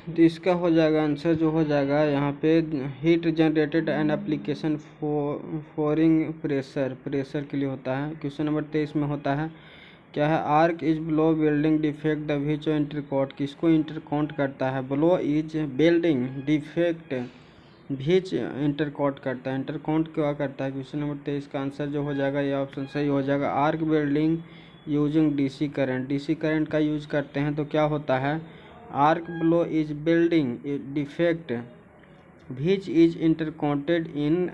तो इसका हो जाएगा आंसर जो हो जाएगा यहाँ पे heat generated and application forging pressure के लिए होता है। क्वेश्चन नंबर 23 में होता है क्या है, arc is blow welding defect the which encountered, किसको इंटरकाउंट करता है, blow is welding defect which encountered करता है, इंटरकाउंट क्या करता है। क्वेश्चन नंबर 23 का आंसर जो हो जाएगा ये ऑप्शन सही हो जाएगा, arc welding using DC current का यूज करते हैं तो क्या होता है, arc blow is welding defect which is इंटरकाउंटेड in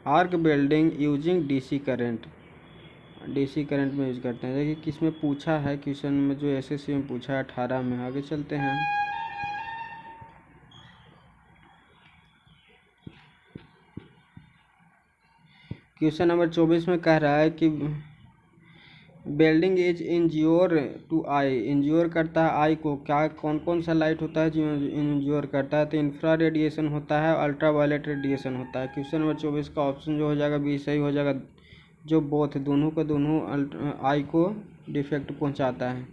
arc welding using DC current में यूज करते हैं। देखिए किस में पूछा है, क्वेश्चन में जो एसएससी में पूछा है 18 में। आगे चलते हैं। क्वेश्चन नंबर 24 में कह रहा है कि building is injure to eye, injure करता है आई को, क्या कौन कौन सा लाइट होता है जो इंज्योर करता है, तो इंफ्रा रेडिएशन होता है, अल्ट्रा वायलेट रेडिएशन होता है। क्वेश्चन नंबर 24 का ऑप्शन जो हो जाएगा बी सही हो जाएगा, जो बोथ दोनों को दोनों आई को डिफेक्ट पहुंचाता है।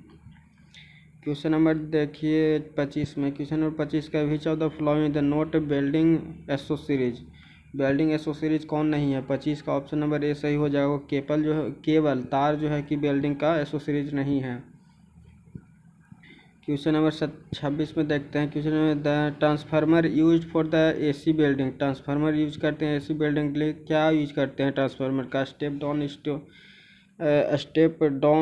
क्वेश्चन नंबर देखिए 25 में, क्वेश्चन नंबर 25 का which of the following the not welding accessories, welding accessories कौन नहीं है। 25 का ऑप्शन नंबर ए सही हो जाएगा, केबल जो है, केबल तार जो है कि बिल्डिंग का एसोसीरीज नहीं है। क्वेश्चन नंबर 26 में देखते हैं, question number the transformer use for the AC building, transformer use करते हैं एसी बिल्डिंग के लिए, क्या यूज करते हैं ट्रांसफार्मर का, स्टेप डाउन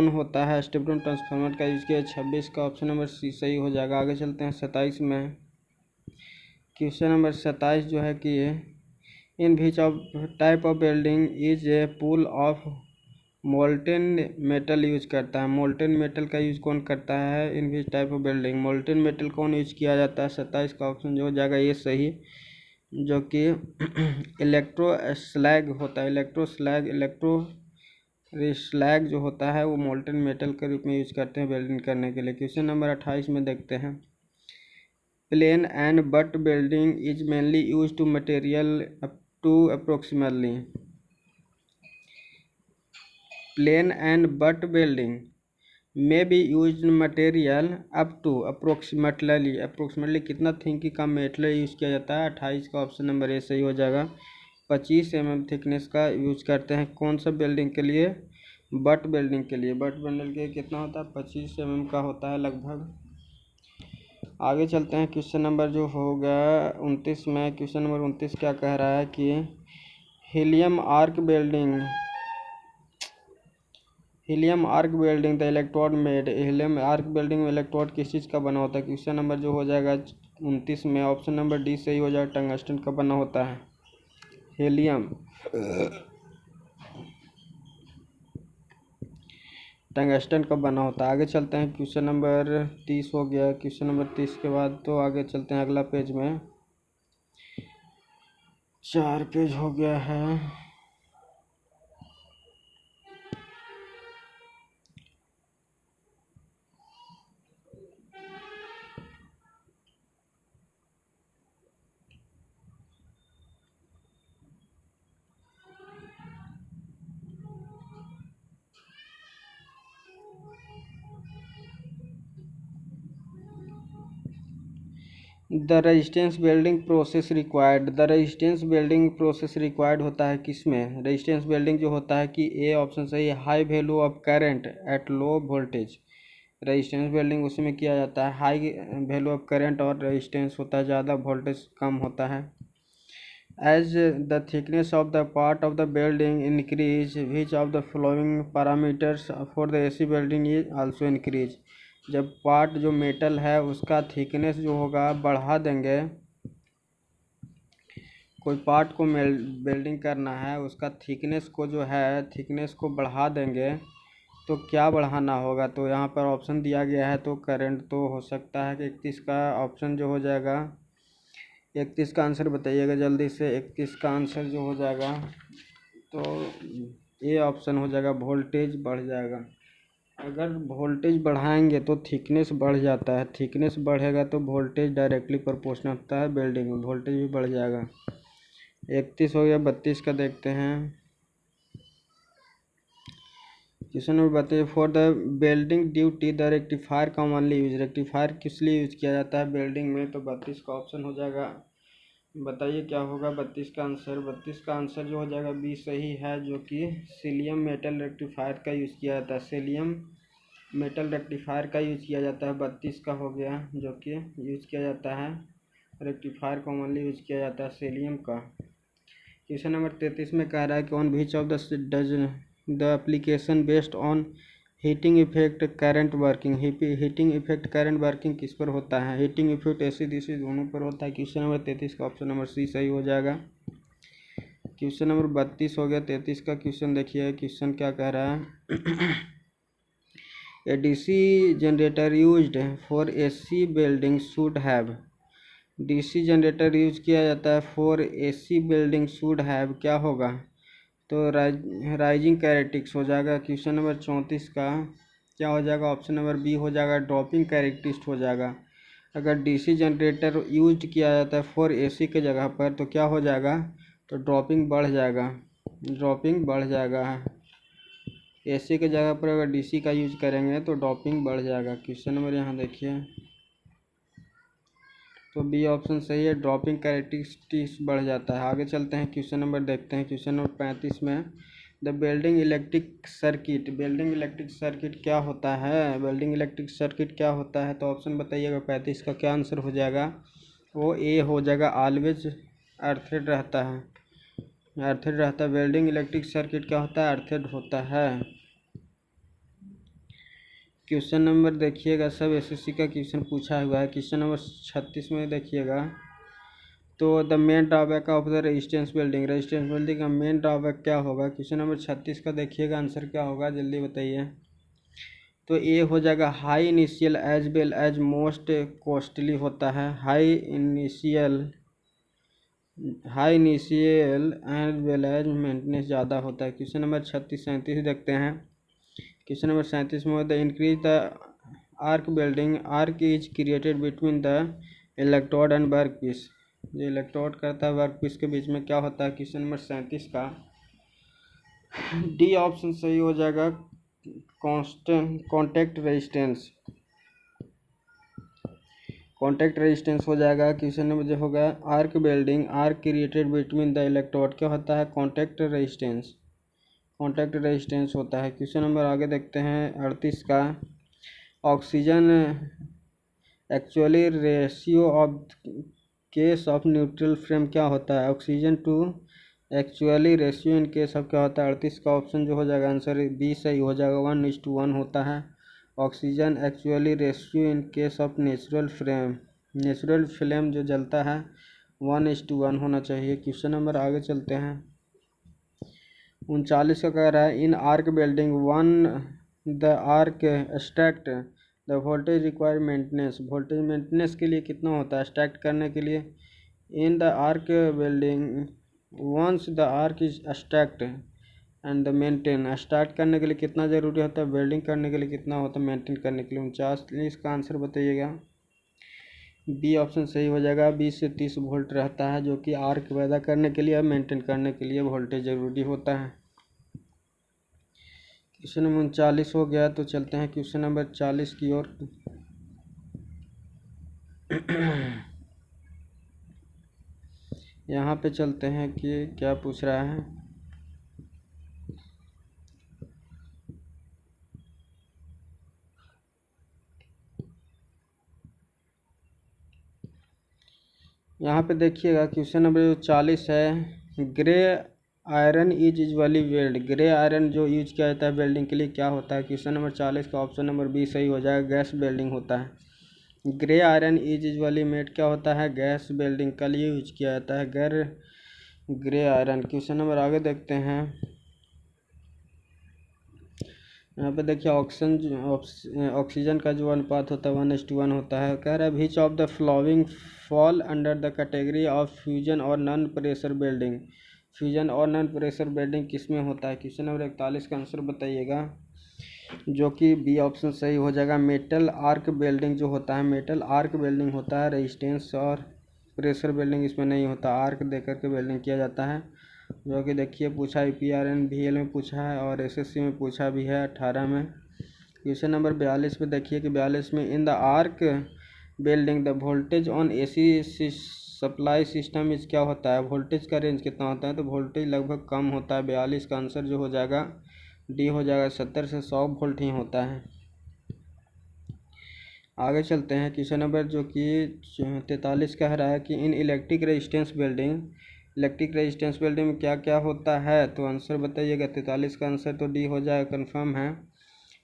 होता है, स्टेप डाउन ट्रांसफार्मर का यूज किया। 26 का ऑप्शन नंबर सी सही हो जाएगा। आगे चलते हैं 27 में, क्वेश्चन नंबर 27 जो है कि in which of type of welding is a pool of molten metal use करता है, मोल्टेन मेटल का यूज कौन करता है, in which type of welding molten metal कौन यूज किया जाता है। 27 का ऑप्शन जो हो जाएगा ये सही, जो कि इलेक्ट्रो स्लैग होता है, स्लैग जो होता है वो मोल्टेन मेटल के रूप में यूज करते हैं बिल्डिंग करने के लिए। क्वेश्चन नंबर 28 में देखते हैं, plain and butt building is mainly use to material up to approximately, plain and butt building में be use material up to approximately कितना थिंकी का मेटेरियल यूज किया जाता है। 28 का ऑप्शन नंबर ए सही हो जाएगा। 25 mm थिकनेस का यूज करते हैं कौन सा बिल्डिंग के लिए, बट बिल्डिंग के लिए। बट बिल्डिंग के कितना होता है, 25 mm का होता है लगभग। आगे चलते हैं, क्वेश्चन नंबर जो होगा 29 में, क्वेश्चन नंबर 29 क्या कह रहा है कि helium arc building the electrode made, helium arc building में इलेक्ट्रोड किस चीज़ का बना होता है। क्वेश्चन नंबर जो हो जाएगा 29 में, ऑप्शन नंबर डी सही हो जाएगा, टंगस्टन का बना होता है हीलियम, टंगस्टन का बना होता है। आगे चलते हैं, क्वेश्चन नंबर 30 हो गया। क्वेश्चन नंबर 30 के बाद तो आगे चलते हैं अगला पेज में, 4 पेज हो गया है। The resistance building process required होता है किसमें, रेजिस्टेंस बिल्डिंग जो होता है कि ए ऑप्शन सही है, high value of current at low voltage, resistance building उसमें किया जाता है, हाई वैल्यू ऑफ करंट और रेजिस्टेंस होता है, ज़्यादा वोल्टेज कम होता है। As the thickness of the part of the building increase which of the following parameters for the AC building is also increase, जब पार्ट जो मेटल है उसका थिकनेस जो होगा बढ़ा देंगे, कोई पार्ट को बिल्डिंग करना है उसका थिकनेस को जो है थिकनेस को बढ़ा देंगे तो क्या बढ़ाना होगा, तो यहाँ पर ऑप्शन दिया गया है तो करंट तो हो सकता है कि 31 का ऑप्शन जो हो जाएगा, 31 का आंसर बताइएगा जल्दी से। 31 का आंसर जो हो जाएगा तो ये ऑप्शन हो जाएगा, वोल्टेज बढ़ जाएगा। अगर वोल्टेज बढ़ाएंगे तो थिकनेस बढ़ जाता है, थिकनेस बढ़ेगा तो वोल्टेज डायरेक्टली प्रोपोर्शनल होता है बिल्डिंग में, वोल्टेज भी बढ़ जाएगा। 31 हो गया। 32 का देखते हैं, क्वेश्चन नंबर बताइए for the building duty the rectifier commonly use, rectifier किस लिए यूज किया जाता है बिल्डिंग में, तो 32 का ऑप्शन हो जाएगा। बताइए क्या होगा 32 का आंसर। 32 का आंसर जो हो जाएगा बी सही है, जो कि सीलियम मेटल रेक्टिफायर का यूज किया जाता है। सीलियम मेटल रेक्टिफायर का यूज किया जाता है। 32 का हो गया जो कि यूज किया जाता है, रेक्टिफायर कॉमनली यूज किया जाता है सीलियम का। क्वेश्चन नंबर 33 में कह रहा है कि on which of the application based on heating effect current working, heating effect current working किस पर होता है। हीटिंग इफेक्ट एसिड एसिड दोनों पर होता है। क्वेश्चन नंबर 33 का ऑप्शन नंबर सी सही हो जाएगा। क्वेश्चन नंबर 32 हो गया। 33 का क्वेश्चन देखिए, क्वेश्चन क्या कह रहा है a DC generator used for AC building should have, DC generator use किया जाता है for AC building should have, क्या होगा, तो राइजिंग कैरेक्टरिस्टिक्स हो जाएगा। क्वेश्चन नंबर 34 का क्या हो जाएगा, ऑप्शन नंबर बी हो जाएगा, ड्रॉपिंग कैरेक्टरिस्टिक्स हो जाएगा। अगर डीसी जनरेटर यूज किया जाता है फॉर एसी के जगह पर तो क्या हो जाएगा, तो ड्रॉपिंग बढ़ जाएगा, ड्रॉपिंग बढ़ जाएगा। एसी के जगह पर अगर डीसी का यूज करेंगे तो ड्रॉपिंग बढ़ जाएगा। क्वेश्चन नंबर यहाँ देखिए, तो बी ऑप्शन सही है, ड्रॉपिंग कैरेक्टरिस्टिक्स बढ़ जाता है। आगे चलते हैं, क्वेश्चन नंबर देखते हैं। क्वेश्चन नंबर 35 में the building electric circuit, building electric circuit क्या होता है, बिल्डिंग इलेक्ट्रिक सर्किट क्या होता है, तो ऑप्शन बताइएगा। 35 का क्या आंसर हो जाएगा, वो ए हो जाएगा, ऑलवेज अर्थेड रहता है, अर्थेड रहता है। बिल्डिंग इलेक्ट्रिक सर्किट क्या होता है, अर्थेड होता है। क्वेश्चन नंबर देखिएगा, सब एसएससी का क्वेश्चन पूछा हुआ है। क्वेश्चन नंबर 36 में देखिएगा, तो the main drawback of the resistance building, resistance building का मेन ड्रॉबैक क्या होगा। क्वेश्चन नंबर 36 का देखिएगा आंसर क्या होगा, जल्दी बताइए। तो ए हो जाएगा, high initial as well as most costly होता है, high initial as well as maintenance ज़्यादा होता है। क्वेश्चन नंबर 36 37 देखते हैं। क्वेश्चन नंबर 37 में the increase the arc building, arc is created between the electrode and work piece, जो electrode करता है वर्क पीस के बीच में क्या होता है। क्वेश्चन नंबर 37 का डी ऑप्शन सही हो जाएगा, कॉन्टैक्ट रेजिस्टेंस, कॉन्टैक्ट रेजिस्टेंस हो जाएगा। क्वेश्चन नंबर जो होगा, arc building arc created between the electrode, क्या होता है, कॉन्टैक्ट रेजिस्टेंस, कॉन्टैक्ट रेजिस्टेंस होता है। क्वेश्चन नंबर आगे देखते हैं 38 का, oxygen actually ratio of case of neutral flame क्या होता है, oxygen to actually ratio in case of क्या होता है। 38 का ऑप्शन जो हो जाएगा आंसर बी सही हो जाएगा, 1:1 होता है। Oxygen actually ratio in case of natural flame, natural flame जो जलता है 1:1 होना चाहिए। क्वेश्चन नंबर आगे चलते हैं, 39 का कह रहा है, in arc building one the arc extract the voltage require maintenance, voltage maintenance के लिए कितना होता है एक्सट्रैक्ट करने के लिए। In the arc building once the arc is extract and the maintain, start करने के लिए कितना ज़रूरी होता है, बिल्डिंग करने के लिए कितना होता है, मेंटेन करने के लिए 49। का आंसर बताइएगा। बी ऑप्शन सही हो जाएगा, 20 से 30 वोल्ट रहता है, जो कि आर्क पैदा करने के लिए और मेंटेन करने के लिए वोल्टेज ज़रूरी होता है। क्वेश्चन नंबर 39 हो गया, तो चलते हैं क्वेश्चन नंबर 40 की ओर। यहाँ पे चलते हैं कि क्या पूछ रहा है। यहाँ पे देखिएगा क्वेश्चन नंबर 40 है, grey iron is usually weld, grey iron जो यूज किया जाता है वेल्डिंग के लिए क्या होता है। क्वेश्चन नंबर 40 का ऑप्शन नंबर बी सही हो जाएगा, गैस वेल्डिंग होता है। Grey iron is usually made क्या होता है, गैस वेल्डिंग के लिए यूज किया जाता है ग्रे आयरन। क्वेश्चन नंबर आगे देखते हैं, यहाँ पे देखिए ऑक्सीजन का जो अनुपात होता है 1:1 होता है। कह रहा है which of the flowing fall under the category of fusion और नॉन प्रेशर बिल्डिंग, फ्यूजन और नॉन प्रेशर बिल्डिंग किस में होता है। क्वेश्चन नंबर 41 का आंसर बताइएगा, जो कि बी ऑप्शन सही हो जाएगा, मेटल आर्क बिल्डिंग जो होता है, मेटल आर्क बिल्डिंग होता है। रेजिस्टेंस और प्रेशर बिल्डिंग इसमें नहीं होता, आर्क देकर के बिल्डिंग किया जाता है। जो कि देखिए पूछा PRN-VL में पूछा है और SSC में पूछा भी है 18 में। क्वेश्चन नंबर 42 में देखिए कि 42 में इन the arc building the voltage on AC supply system इस क्या होता है, वोल्टेज का रेंज कितना होता है, तो वोल्टेज लगभग कम होता है। 42 का आंसर जो हो जाएगा डी हो जाएगा, 70 से 100 वोल्ट ही होता है। आगे चलते हैं क्वेश्चन नंबर जो कि 43 कह रहा है कि इन इलेक्ट्रिक रेजिस्टेंस बिल्डिंग में क्या क्या होता है, तो आंसर बताइएगा। 43 का आंसर तो डी हो जाएगा, कंफर्म है।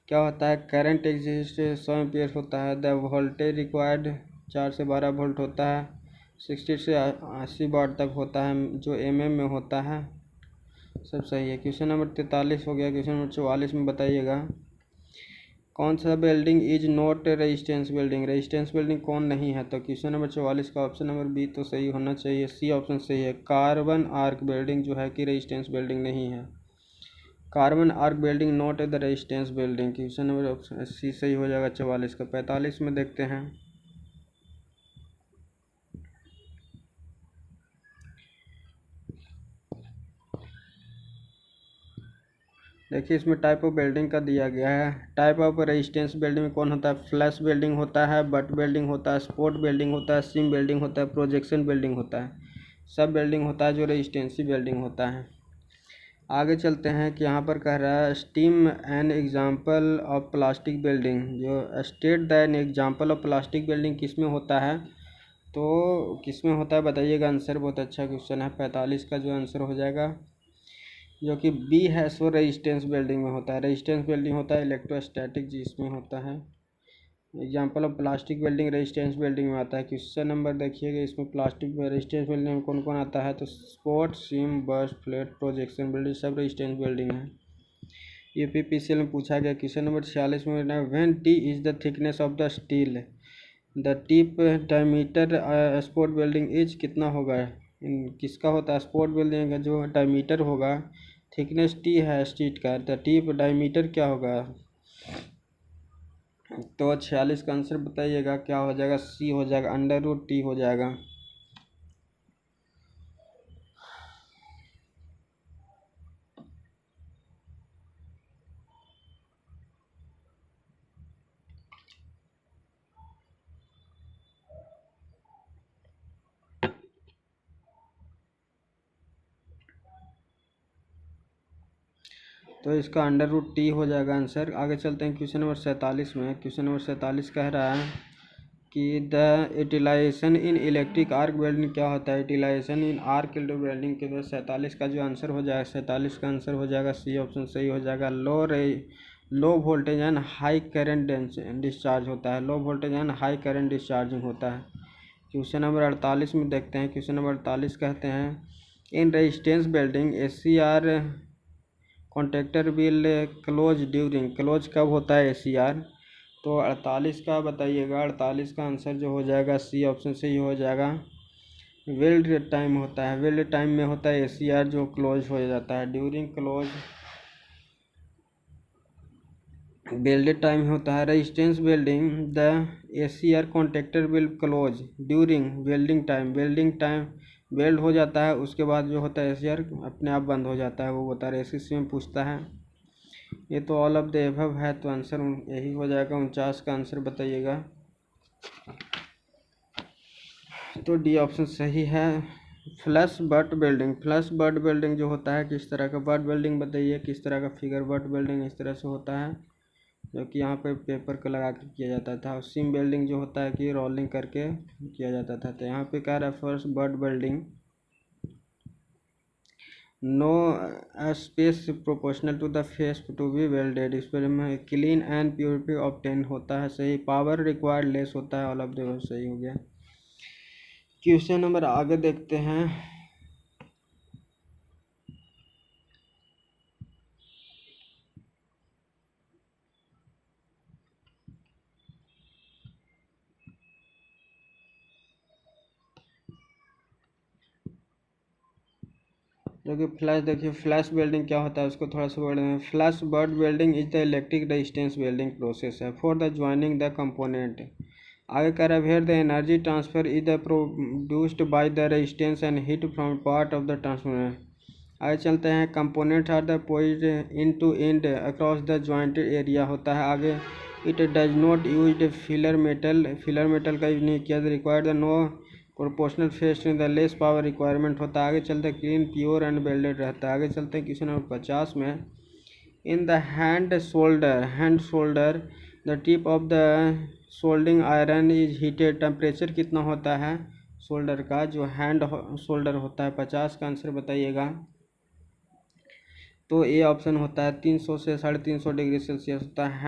क्या होता है, करंट एग्जिस्ट 100 एम्पियर होता है। द वोल्टेज रिक्वायर्ड 4 से 12 वोल्ट होता है। 60 से 80 वाट तक होता है जो mm में होता है। सब सही है। क्वेश्चन नंबर 43 हो गया। क्वेश्चन नंबर 44 में बताइएगा कौन सा building is not resistance building कौन नहीं है, तो क्वेश्चन नंबर 44 का ऑप्शन नंबर बी तो सही होना चाहिए, सी ऑप्शन सही है। कार्बन आर्क बिल्डिंग जो है कि रेजिस्टेंस बिल्डिंग नहीं है। Carbon arc building not the resistance building, question number option C सही हो जाएगा 44 का। 45 में देखते हैं, देखिए इसमें टाइप ऑफ बिल्डिंग का दिया गया है। टाइप ऑफ रेजिस्टेंस बिल्डिंग में कौन होता है, फ्लैश बिल्डिंग होता है, बट बिल्डिंग होता है, स्पोर्ट बिल्डिंग होता है, सिम बिल्डिंग होता है, प्रोजेक्शन बिल्डिंग होता है। सब बिल्डिंग होता है जो रेजिस्टेंसी बिल्डिंग होता है। आगे चलते हैं कि यहाँ पर कह रहा है steam an example of plastic building, जो state the an example of plastic building किस में होता है, तो किस में होता है बताइएगा। आंसर बहुत अच्छा क्वेश्चन है। 45 का जो आंसर हो जाएगा जो कि बी है, सो रेजिस्टेंस बिल्डिंग में होता है। रेजिस्टेंस बिल्डिंग होता है इलेक्ट्रोस्टैटिक जिसमें होता है। Example of plastic building resistance building में आता है। क्वेश्चन नंबर देखिएगा इसमें प्लास्टिक में रेजिस्टेंस बिल्डिंग में कौन कौन आता है, तो sport, SIM, burst, flat, projection building सब रेजिस्टेंस बिल्डिंग है। UPPCL में पूछा गया। क्वेश्चन नंबर 46 में when T is the thickness of the steel the tip diameter sport building is कितना होगा, किसका होता है, स्पोर्ट बिल्डिंग का जो डायमीटर होगा, थिकनेस टी है स्टील का, द टिप डायमीटर क्या होगा, तो 46 का आंसर बताइएगा क्या हो जाएगा, सी हो जाएगा, √T हो जाएगा। तो इसका √T हो जाएगा आंसर। आगे चलते हैं क्वेश्चन नंबर 47 में। क्वेश्चन नंबर 47 कह रहा है कि the utilization in electric arc welding क्या होता है, यूटिलाइजेशन इन आर्क वेल्डिंग के। 47 का जो आंसर हो जाएगा, 47 का आंसर हो जाएगा सी ऑप्शन सही हो जाएगा। Low voltage and high current discharge होता है। Low voltage and high current discharging होता है। क्वेश्चन नंबर 48 में देखते हैं। क्वेश्चन नंबर 48 कहते हैं in resistance building ACR contractor will close during, close कब होता है ACR, तो 48 का बताइएगा। 48 का आंसर जो हो जाएगा सी ऑप्शन से ही हो जाएगा। वेल्ड टाइम होता है, वेल्ड टाइम में होता है ACR जो क्लोज हो जाता है। ड्यूरिंग क्लोज वेल्ड टाइम होता है। Resistance building the ACR contractor will close during welding time weld हो जाता है, उसके बाद जो होता है ACR अपने आप बंद हो जाता है, वो बता रहे SSC में पूछता है। ये तो ऑल ऑफ द एबव है, तो आंसर यही हो जाएगा। 49 का आंसर बताइएगा, तो डी ऑप्शन सही है। फ्लैश बट बिल्डिंग जो होता है किस तरह का बट बिल्डिंग बताइए, किस तरह का फिगर बट बिल्डिंग इस तरह से होता है जो कि यहाँ पे पेपर को लगा कर किया जाता था। और सिम बिल्डिंग जो होता है कि रोलिंग करके किया जाता था। तो यहाँ पे कह रहा है first but building no space proportional to the face to be welded, इस पर में क्लीन एंड प्योरिटी ऑब्टेन होता है, सही। पावर रिक्वायर्ड लेस होता है, ऑल ऑफ द सही हो गया। क्वेश्चन नंबर आगे देखते हैं। जो कि फ्लैश, देखिए फ्लैश बिल्डिंग क्या होता है उसको थोड़ा सा बोल रहे हैं। Flash butt building is the electric resistance building process है for the joining the component. आगे कह रहा है where the energy transfer is the produced by the resistance and heat from part of the transformer. आगे चलते हैं, components are the poised in to and across the jointed area होता है आगे। It does not use filler metal का use नहीं किया, required the no proportional face in the less power requirement होता है। आगे चलते हैं, क्लीन प्योर एंड वेल्डेड रहता है। आगे चलते हैं क्वेश्चन नंबर 50 में, in the hand shoulder the tip of the soldering iron is heated, temperature कितना होता है शोल्डर का, जो हैंड शोल्डर होता है। 50 का आंसर बताइएगा। तो ए ऑप्शन होता है 300 से 350 डिग्री सेल्सियस होता है।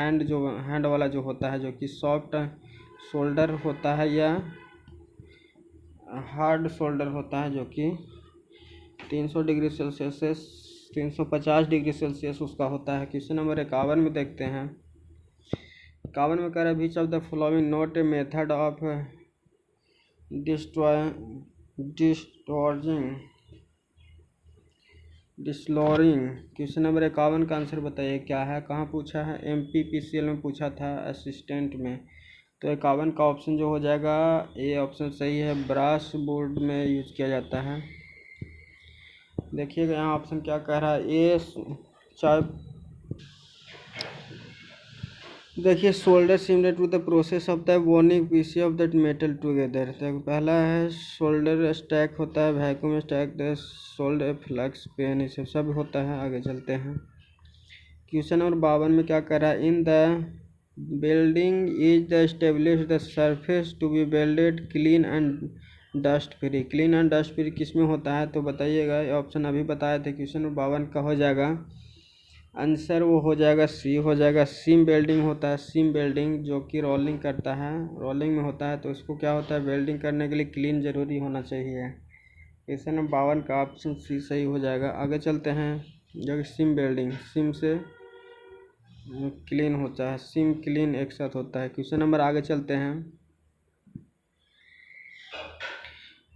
हैंड वाला जो होता है, जो कि सॉफ्ट शोल्डर होता है या हार्ड शोल्डर होता है, जो कि 300 डिग्री सेल्सियस से 350 डिग्री सेल्सियस उसका होता है। क्वेश्चन नंबर 51 में देखते हैं, 51 में कह रहा है, which of the following not a method of desoldering. Question number 51 का आंसर बताइए क्या है, कहाँ पूछा है, MPPCL में पूछा था असिस्टेंट में। तो 51 का ऑप्शन जो हो जाएगा ए ऑप्शन सही है, ब्रास बोर्ड में यूज किया जाता है। देखिएगा यहाँ ऑप्शन क्या कह रहा है, ए चाहे देखिए, solder similar to the process of the bonding piece of the metal together. तो पहला है शोल्डर स्टैक होता है, vacuum stack, the solder flux pen, ये सब होता है। आगे चलते हैं, क्वेश्चन नंबर 52 में क्या कर रहा है, in the building is the establish the surface to be welded clean and dust free. Clean and dust free किस में होता है, तो बताइएगा। ऑप्शन अभी बताए थे, क्वेश्चन नंबर 52 का हो जाएगा आंसर, वो हो जाएगा सी हो जाएगा। सीम वेल्डिंग होता है, सीम वेल्डिंग जो कि रोलिंग करता है, रोलिंग में होता है, तो इसको क्या होता है, वेल्डिंग करने के लिए क्लीन जरूरी होना चाहिए। क्वेश्चन नंबर 52 का ऑप्शन सी सही हो जाएगा। आगे चलते हैं, जो कि सीम वेल्डिंग, सीम से क्लीन होता है, सीम क्लीन एक साथ होता है। क्वेश्चन नंबर आगे चलते हैं,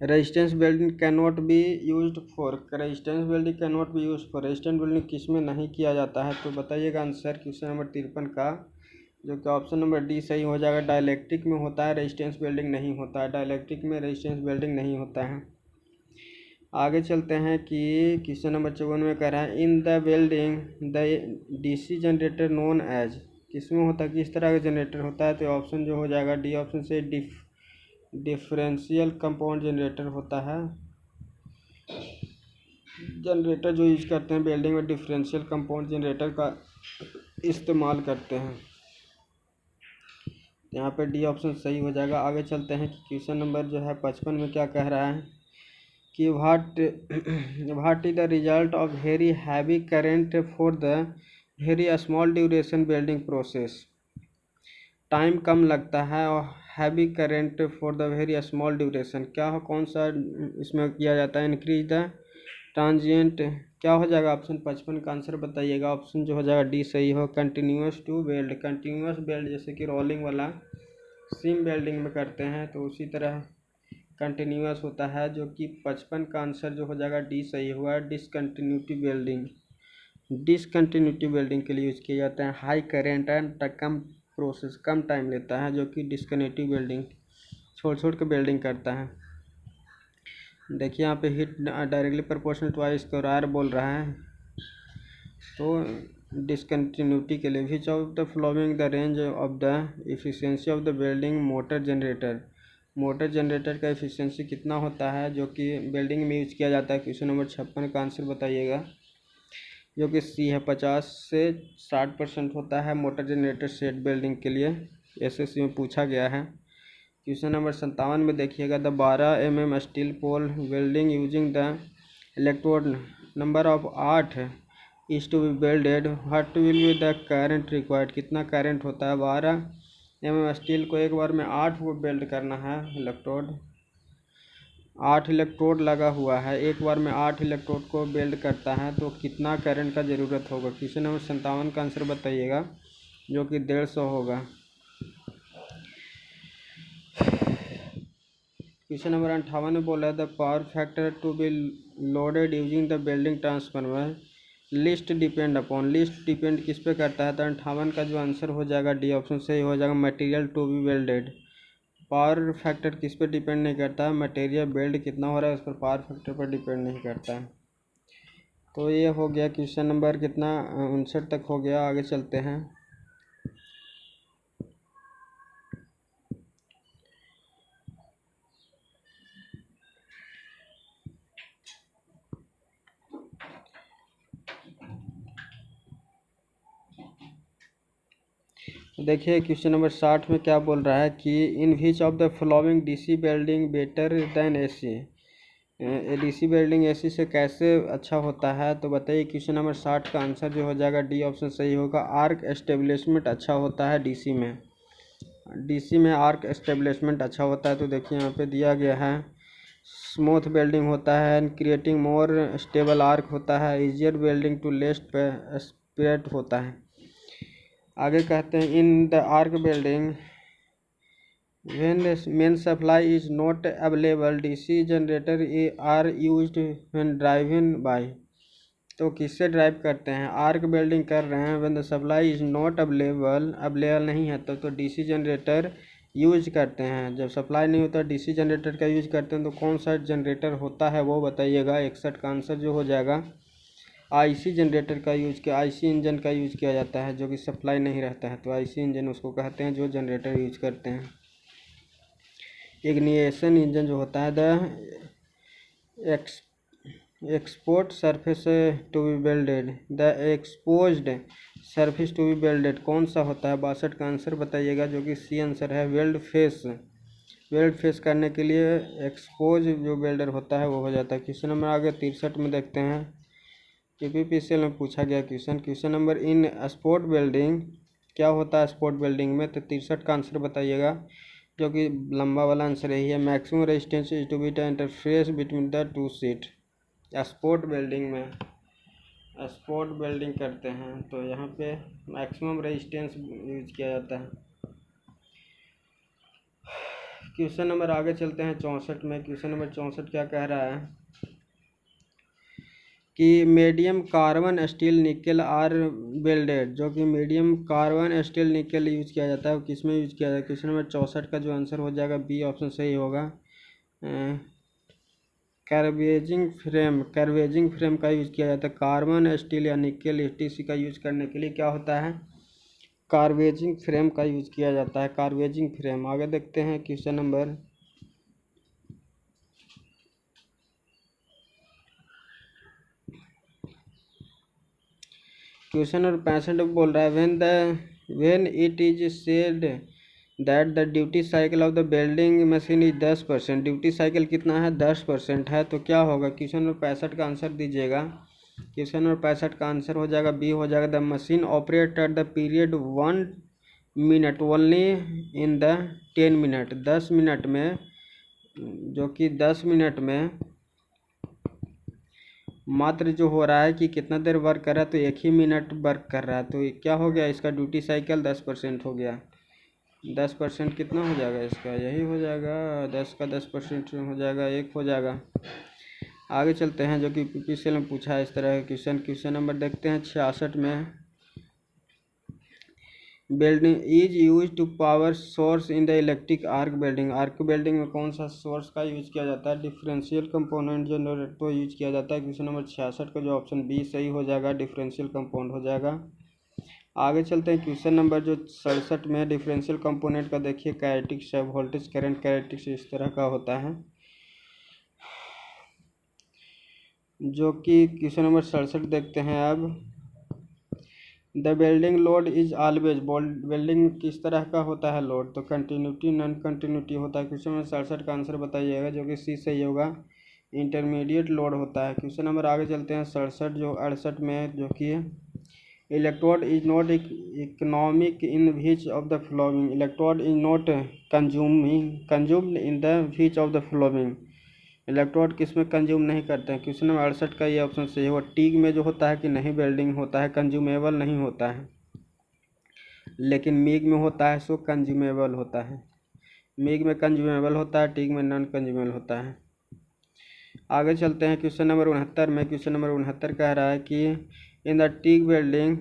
resistance welding can not be used for, resistance welding can not be used for, resistance welding किस में नहीं किया जाता है, तो बताइएगा आंसर। क्वेश्चन नंबर 53 का, जो कि ऑप्शन नंबर डी सही हो जाएगा, डाइलेक्ट्रिक में होता है, रेजिस्टेंस वेल्डिंग नहीं होता है, डाइलेक्ट्रिक में रेजिस्टेंस वेल्डिंग नहीं होता है। आगे चलते हैं कि क्वेश्चन नंबर 54 में कह रहा है, in the welding the DC generator known as, किस में होता है, किस तरह का जनरेटर होता है, तो ऑप्शन जो हो जाएगा डी ऑप्शन से डिफरेंशियल कंपाउंड जनरेटर होता है। जनरेटर जो यूज करते हैं वेल्डिंग में, डिफरेंशियल कंपाउंड जनरेटर का इस्तेमाल करते हैं। यहाँ पे डी ऑप्शन सही हो जाएगा। आगे चलते हैं कि क्वेश्चन नंबर जो है 55 में क्या कह रहा है कि what is the result of very heavy current for the very small duration welding process. Time कम लगता है और heavy current for the very small duration, क्या हो, कौन सा इसमें किया जाता है, इंक्रीज द ट्रांजिएंट, क्या हो जाएगा ऑप्शन 55 का आंसर बताइएगा। ऑप्शन जो हो जाएगा डी सही हो, continuous to weld, continuous weld जैसे कि रोलिंग वाला सीम वेल्डिंग में करते हैं, तो उसी तरह कंटिन्यूस होता है, जो कि 55 का आंसर जो हो जाएगा डी सही हुआ। डिसकंटिन्यूटी वेल्डिंग, डिसकंटिन्यूटी वेल्डिंग के लिए यूज किए जाते हैं। High current and come process, come time लेता है, जो कि डिसकनेक्टिव वेल्डिंग छोड़ के वेल्डिंग करता है। देखिए यहाँ पे heat directly proportional to I square बोल रहा है, तो डिसकंटिन्यूटी के लिए which of the following the range of the efficiency of the welding motor generator, motor generator का एफिशिएंसी कितना होता है जो कि वेल्डिंग में यूज किया जाता है। क्वेश्चन नंबर 56 का आंसर बताइएगा, जो कि सी है, 50 से 60% होता है मोटर जनरेटर सेट वेल्डिंग के लिए, SSC में पूछा गया है। क्वेश्चन नंबर 57 में देखिएगा, the 12 mm steel pole welding using the electrode number of 8 is to be welded, what will be the current required, कितना करंट होता है। 12 mm स्टील को एक बार में 8 को वेल्ड करना है, इलेक्ट्रोड 8 इलेक्ट्रोड लगा हुआ है, एक बार में 8 इलेक्ट्रोड को वेल्ड करता है, तो कितना करंट का ज़रूरत होगा। क्वेश्चन नंबर 57 का आंसर बताइएगा, जो कि 150 होगा। क्वेश्चन नंबर 58 में बोला है, the power factor to be loaded using the welding transformer list depend upon, list depend किस पे करता है, तो 58 का जो आंसर हो जाएगा डी ऑप्शन से ही हो जाएगा, material to be welded. Power factor किस पे डिपेंड नहीं करता है, मटेरियल वेल्ड कितना हो रहा है उस पर पावर फैक्टर पर डिपेंड नहीं करता है। तो ये हो गया क्वेश्चन नंबर कितना 59 तक हो गया। आगे चलते हैं। देखिए क्वेश्चन नंबर 60 में क्या बोल रहा है कि in which of the following DC building better than AC. DC building AC से कैसे अच्छा होता है, तो बताइए। क्वेश्चन नंबर 60 का आंसर जो हो जाएगा डी ऑप्शन सही होगा। आर्क एस्टेब्लिशमेंट अच्छा होता है डीसी में। डीसी में आर्क एस्टेब्लिशमेंट अच्छा होता है। तो देखिए यहाँ पे दिया गया है स्मूथ बिल्डिंग होता है and creating more stable arc होता है। इजियर बिल्डिंग टू लेस्ट स्प्रेड होता है। आगे कहते हैं इन the arc building when the main supply is not available DC generator are used when driven by। तो किससे ड्राइव करते हैं? आर्क बिल्डिंग कर रहे हैं when the supply is not available नहीं है तो डीसी जनरेटर यूज करते हैं। जब सप्लाई नहीं होता डीसी जनरेटर का यूज करते हैं। तो कौन सा जनरेटर होता है वो बताइएगा। 61 का आंसर जो हो जाएगा आईसी जनरेटर का यूज किया, आईसी इंजन का यूज किया जाता है जो कि सप्लाई नहीं रहता है। तो आईसी इंजन उसको कहते हैं जो जनरेटर यूज करते हैं। इग्निशन इंजन जो होता है the export surface to be welded, the exposed surface to be welded कौन सा होता है? 62 का आंसर बताइएगा जो कि सी आंसर है वेल्ड फेस। वेल्ड फेस करने के लिए एक्सपोज जो बिल्डर होता है वो हो जाता है। क्वेश्चन नंबर आगे 63 में देखते हैं। यूपीपीसीएल में पूछा गया question number in sport building क्या होता है स्पोर्ट बिल्डिंग में? तो 63 का आंसर बताइएगा जो कि लंबा वाला आंसर यही है। Maximum resistance is to be the interface between the two sheet. Sport building में स्पोर्ट बिल्डिंग करते हैं तो यहाँ पे मैक्सिमम रेजिस्टेंस यूज किया जाता है। क्वेश्चन नंबर आगे चलते हैं 64 में। क्वेश्चन नंबर 64 क्या कह रहा है कि मीडियम कार्बन स्टील निकल आर बिल्डेड, जो कि मीडियम कार्बन स्टील निकल यूज किया जाता है वो किस में यूज किया जाता है? क्वेश्चन नंबर 64 का जो आंसर हो जाएगा बी ऑप्शन सही होगा। कैरवेजिंग फ्रेम का यूज किया जाता है। कार्बन स्टील या निकल ईटीसी का यूज करने के लिए क्या होता है? कार्वेजिंग फ्रेम का यूज किया जाता है। कार्वेजिंग फ्रेम। आगे देखते हैं क्वेश्चन नंबर क्वेश्चन नंबर 65 बोल रहा है when it is said that the duty cycle of the building machine is 10%, duty cycle कितना है? 10% है। तो क्या होगा? क्वेश्चन नंबर 65 का आंसर दीजिएगा। क्वेश्चन नंबर 65 का आंसर हो जाएगा बी हो जाएगा the machine operate at the period 1 minute only in the 10 minute, 10 minute में, जो कि 10 मिनट में मात्र जो हो रहा है कि कितना देर वर्क कर रहा है तो 1 ही मिनट वर्क कर रहा है। तो क्या हो गया इसका? ड्यूटी साइकिल 10% हो गया। 10% कितना हो जाएगा इसका? यही हो जाएगा 10 का 10% हो जाएगा 1 हो जाएगा। आगे चलते हैं जो कि पीपीसीएल में पूछा है इस तरह का क्वेश्चन नंबर देखते हैं 66 में। Building is use to power source in the electric arc building, arc building में कौन सा सोर्स का यूज किया जाता है? डिफरेंशियल कंपोनेंट जनरेटर तो यूज किया जाता है। क्वेश्चन नंबर 66 का जो ऑप्शन बी सही हो जाएगा, डिफरेंशियल कंपाउंड हो जाएगा। आगे चलते हैं क्वेश्चन नंबर जो 67 में। डिफरेंशियल कंपोनेंट का देखिए कैरेक्टरिस्टिक्स है, वोल्टेज करंट कैरेक्टरिस्टिक्स इस तरह का होता है, जो कि क्वेश्चन नंबर 67 देखते हैं अब। The building load is always, building किस तरह का होता है लोड? तो कंटिन्यूटी नॉन कंटिन्यूटी होता है। क्वेश्चन नंबर 67 का आंसर बताइएगा जो कि सी सही होगा, इंटरमीडिएट लोड होता है। क्वेश्चन नंबर आगे चलते हैं 67 जो 68 में, जो कि electrode is not economic in which of the flowing, electrode is not consumed in the which of the flowing, electrode किस में कंज्यूम नहीं करते हैं? क्वेश्चन नंबर 68 का ये ऑप्शन सही होगा। टीग में जो होता है कि नहीं बिल्डिंग होता है कंज्यूमेबल नहीं होता है, लेकिन मीग में होता है सो कंज्यूमेबल होता है। मीग में कंज्यूमेबल होता है, टीग में नॉन कंज्यूमेबल होता है। आगे चलते हैं क्वेश्चन नंबर 69 में। क्वेश्चन नंबर 69 कह रहा है कि in the TIG building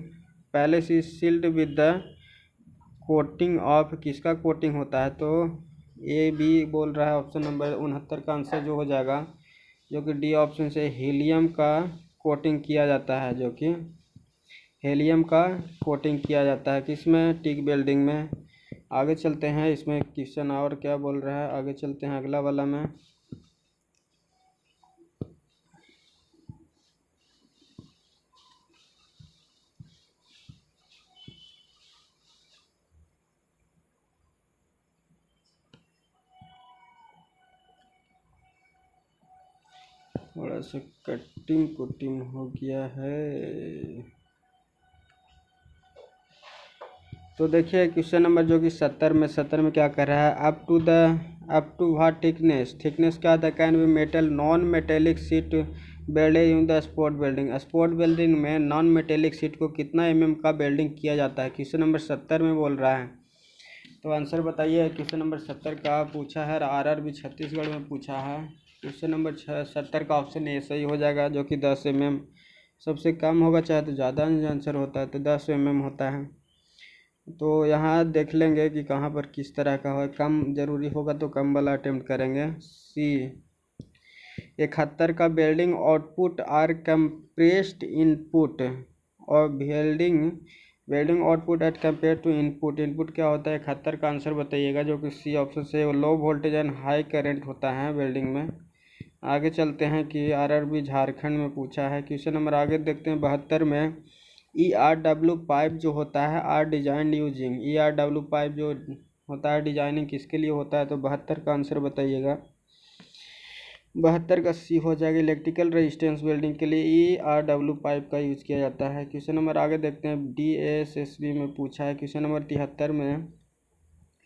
palace is sealed with the coating of, किसका कोटिंग होता है? तो ए बी बोल रहा है ऑप्शन नंबर 69 का आंसर जो हो जाएगा, जो कि डी ऑप्शन से हीलियम का कोटिंग किया जाता है, जो कि हेलियम का कोटिंग किया जाता है किसमें, टिक वेल्डिंग में। आगे चलते हैं, इसमें क्वेश्चन और क्या बोल रहा है, आगे चलते हैं अगला वाला में। थोड़ा सा कटिंग कुटिंग हो गया है। तो देखिए क्वेश्चन नंबर जो कि 70 में क्या कर रहा है, up to what thickness, thickness क्या होता है, can be metal non metallic sheet welded in the spot welding, spot welding में नॉन मेटेलिक सीट को कितना का वेल्डिंग किया जाता है, क्वेश्चन नंबर 70 में बोल रहा है। तो आंसर बताइए, क्वेश्चन नंबर 70 का पूछा है, RRB छत्तीसगढ़ में पूछा है। क्वेश्चन नंबर 70 का ऑप्शन ए सही हो जाएगा, जो कि 10 सबसे कम होगा, चाहे तो ज़्यादा आंसर होता है तो 10 होता है। तो यहाँ देख लेंगे कि कहाँ पर किस तरह का हो, कम ज़रूरी होगा तो कम वाला अटेम्प्ट करेंगे। सी 71 का welding output are compressed input और welding output at compare to input, input क्या होता है 71 का आंसर बताइएगा, जो कि सी ऑप्शन से low voltage and high current होता है वेल्डिंग में। आगे चलते हैं कि RRB झारखंड में पूछा है। क्वेश्चन नंबर आगे देखते हैं 72 में, ERW पाइप जो होता है are designed using, ERW pipe जो होता है डिजाइनिंग किसके लिए होता है, तो 72 का आंसर बताइएगा। 72 का सी हो जाएगा, इलेक्ट्रिकल रेजिस्टेंस वेल्डिंग के लिए ERW पाइप का यूज किया जाता है। क्वेश्चन नंबर आगे देखते हैं, DSSB में पूछा है। क्वेश्चन नंबर 73 में,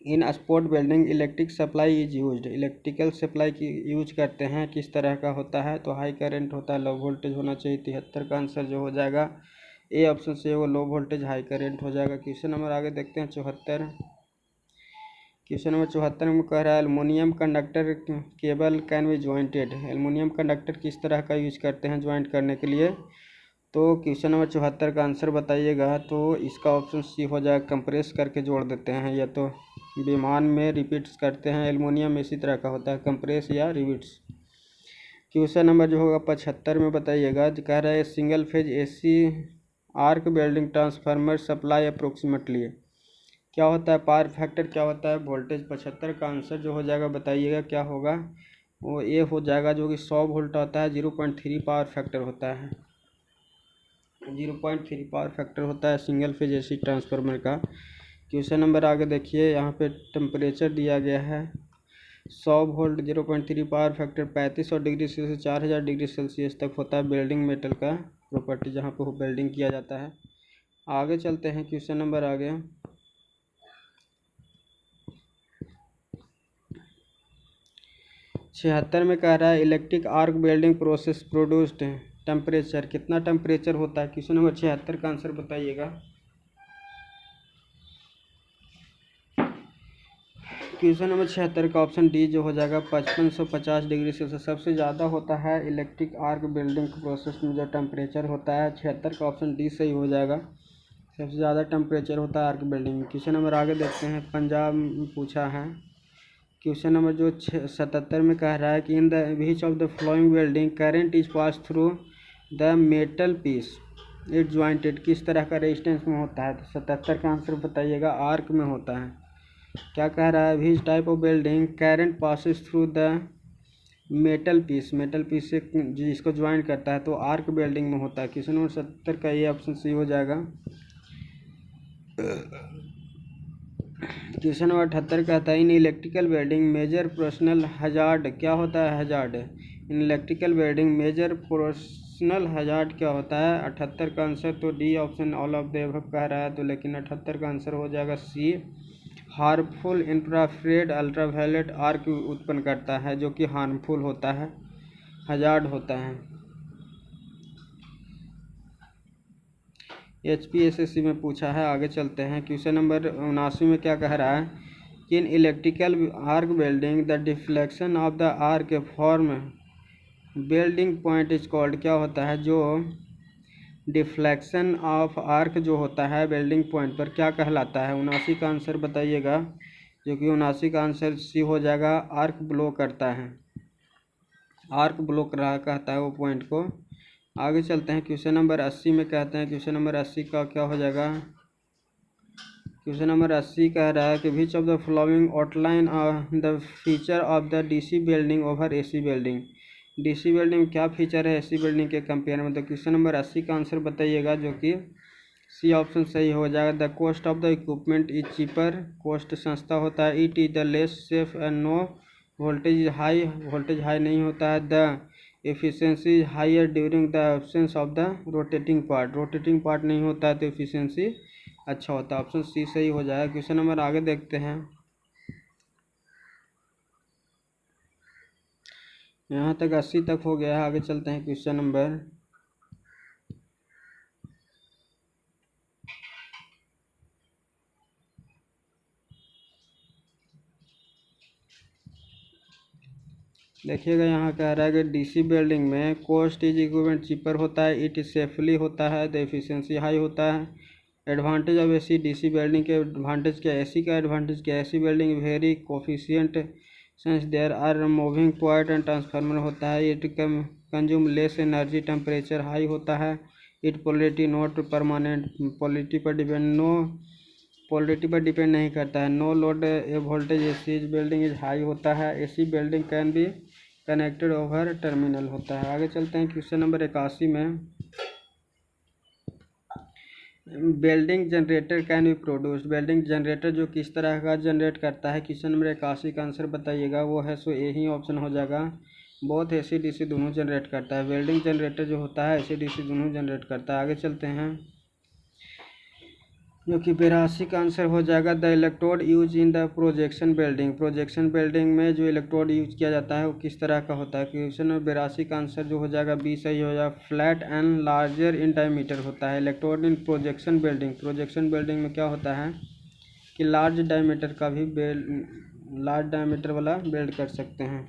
इन spot welding electric supply is used, electrical supply की यूज करते हैं, किस तरह का होता है, तो हाई करंट होता है, लो वोल्टेज होना चाहिए। 73 का आंसर जो हो जाएगा ए ऑप्शन से, वो लो वोल्टेज हाई करंट हो जाएगा। क्वेश्चन नंबर आगे देखते हैं 74। क्वेश्चन नंबर 74 में कह रहा है, aluminium conductor cable can be jointed, aluminium conductor किस तरह का यूज करते हैं ज्वाइंट करने के लिए, तो क्वेश्चन नंबर 74 का आंसर बताइएगा। तो इसका ऑप्शन सी हो जाएगा, कंप्रेस करके जोड़ देते हैं, या तो विमान में रिपीट्स करते हैं, एल्युमिनियम इसी तरह का होता है, कंप्रेस या रिपीट्स। क्वेश्चन नंबर जो होगा 75 में बताइएगा, जो कह रहा है single phase AC arc welding transformer supply approximately क्या होता है, पावर फैक्टर क्या होता है, वोल्टेज। 75 का आंसर जो हो जाएगा बताइएगा क्या होगा, वो ए हो जाएगा, जो कि 100 वोल्ट होता है, 0.3 पावर फैक्टर होता है, 0.3 पावर फैक्टर होता है सिंगल फेज AC ट्रांसफार्मर का। क्वेश्चन नंबर आगे देखिए, यहाँ पे टेम्परेचर दिया गया है, 100 volt, 0.3 power factor, 3500 degree Celsius 4000 degree Celsius तक होता है वेल्डिंग मेटल का प्रॉपर्टी, जहाँ पे वेल्डिंग किया जाता है। आगे चलते हैं क्वेश्चन नंबर आगे 76 में कह रहा है, electric arc welding process produced temperature कितना टेम्परेचर होता है, क्वेश्चन नंबर 76 का आंसर बताइएगा। क्वेश्चन नंबर 76 का ऑप्शन डी जो हो जाएगा 5550 डिग्री सेल्सियस, सबसे ज़्यादा होता है इलेक्ट्रिक आर्क वेल्डिंग प्रोसेस में जो टेम्परेचर होता है। 76 का ऑप्शन डी सही हो जाएगा, सबसे ज़्यादा टेम्परेचर होता है आर्क वेल्डिंग में। क्वेश्चन नंबर आगे देखते हैं, पंजाब में पूछा है। क्वेश्चन नंबर जो 77 में कह रहा है कि in the which of the following welding current is pass through the metal piece it jointed, किस तरह का रेजिस्टेंस में होता है, तो 77 का आंसर बताइएगा, आर्क में होता है। क्या कह रहा है, which type of welding current passes through the metal piece से जिसको ज्वाइंट करता है, तो आर्क वेल्डिंग में होता है। क्वेश्चन नंबर 70 का ये ऑप्शन सही हो जाएगा। क्वेश्चन नंबर 78 कहता है, in electrical welding major professional hazard क्या होता है, hazard, in electrical welding major professional hazard क्या होता है। 78 का आंसर तो D option all of the above कह रहा है, तो लेकिन 78 का आंसर हो जाएगा सी, हार्मफुल इंफ्रारेड अल्ट्रावायलेट आर्क उत्पन्न करता है, जो कि हार्मफुल होता है, हजार्ड होता है। HPSSC में पूछा है। आगे चलते हैं, क्वेश्चन नंबर 79 में क्या कह रहा है कि in electrical arc welding the deflection of the arc form welding point is called, क्या होता है, जो डिफ्लेक्शन ऑफ आर्क जो होता है वेल्डिंग पॉइंट पर क्या कहलाता है। 79 का आंसर बताइएगा, जो कि 79 का आंसर सी हो जाएगा, आर्क ब्लो करता है, आर्क ब्लो करा कहता है वो पॉइंट को, आगे चलते हैं क्वेश्चन नंबर 80 में। कहते हैं क्वेश्चन नंबर 80 का क्या हो जाएगा। क्वेश्चन नंबर 80 कह रहा है कि विच of the following outline the feature of the DC building over AC building. DC building में क्या फीचर है एसी बिल्डिंग के कंपेयर में। तो क्वेश्चन नंबर 80 का आंसर बताइएगा, जो कि सी ऑप्शन सही हो जाएगा। The cost of the equipment is cheaper, cost सस्ता होता है। It is the less safe and no voltage high, voltage high नहीं होता है। The efficiency is higher during the absence of the rotating part, rotating part नहीं होता है तो एफिशिएंसी अच्छा होता है। ऑप्शन सी सही हो जाएगा। क्वेश्चन नंबर आगे देखते हैं। यहाँ तक 80 तक हो गया है। आगे चलते हैं क्वेश्चन नंबर देखिएगा। यहाँ कह रहा है कि डीसी बिल्डिंग में कॉस्ट इज इक्विपमेंट चीपर होता है। इट इज सेफली होता है। द एफिशिएंसी हाई होता है। Advantage of AC, DC building के एडवांटेज क्या है, एसी का एडवांटेज क्या है। AC building very coefficient since there are moving point and transformer होता है। It consume less energy. Temperature high होता है। It polarity not permanent, polarity पर डिपेंड नो, पोलरिटी पर डिपेंड नहीं करता है। No load voltage AC building is high होता है। AC building can be connected over terminal होता है। आगे चलते हैं क्वेश्चन नंबर 81 में। Building generator can be produced, building generator जो किस तरह का जनरेट करता है। क्वेश्चन नंबर 81 का आंसर बताइएगा, वो है सो यही ऑप्शन हो जाएगा। बहुत एसी डीसी दोनों जनरेट करता है। बिल्डिंग जनरेटर जो होता है एसी डीसी दोनों जनरेट करता है। आगे चलते हैं, जो कि 82 का आंसर हो जाएगा। The electrode use in the projection building, projection building में जो इलेक्ट्रोड यूज किया जाता है वो किस तरह का होता है। क्वेश्चन नंबर 82 का आंसर जो हो जाएगा बी सही हो जाएगा। Flat and larger in diameter होता है। इलेक्ट्रोड इन प्रोजेक्शन बिल्डिंग, प्रोजेक्शन बिल्डिंग में क्या होता है कि लार्ज डायमीटर का भी लार्ज डायमीटर वाला बिल्ड कर सकते हैं।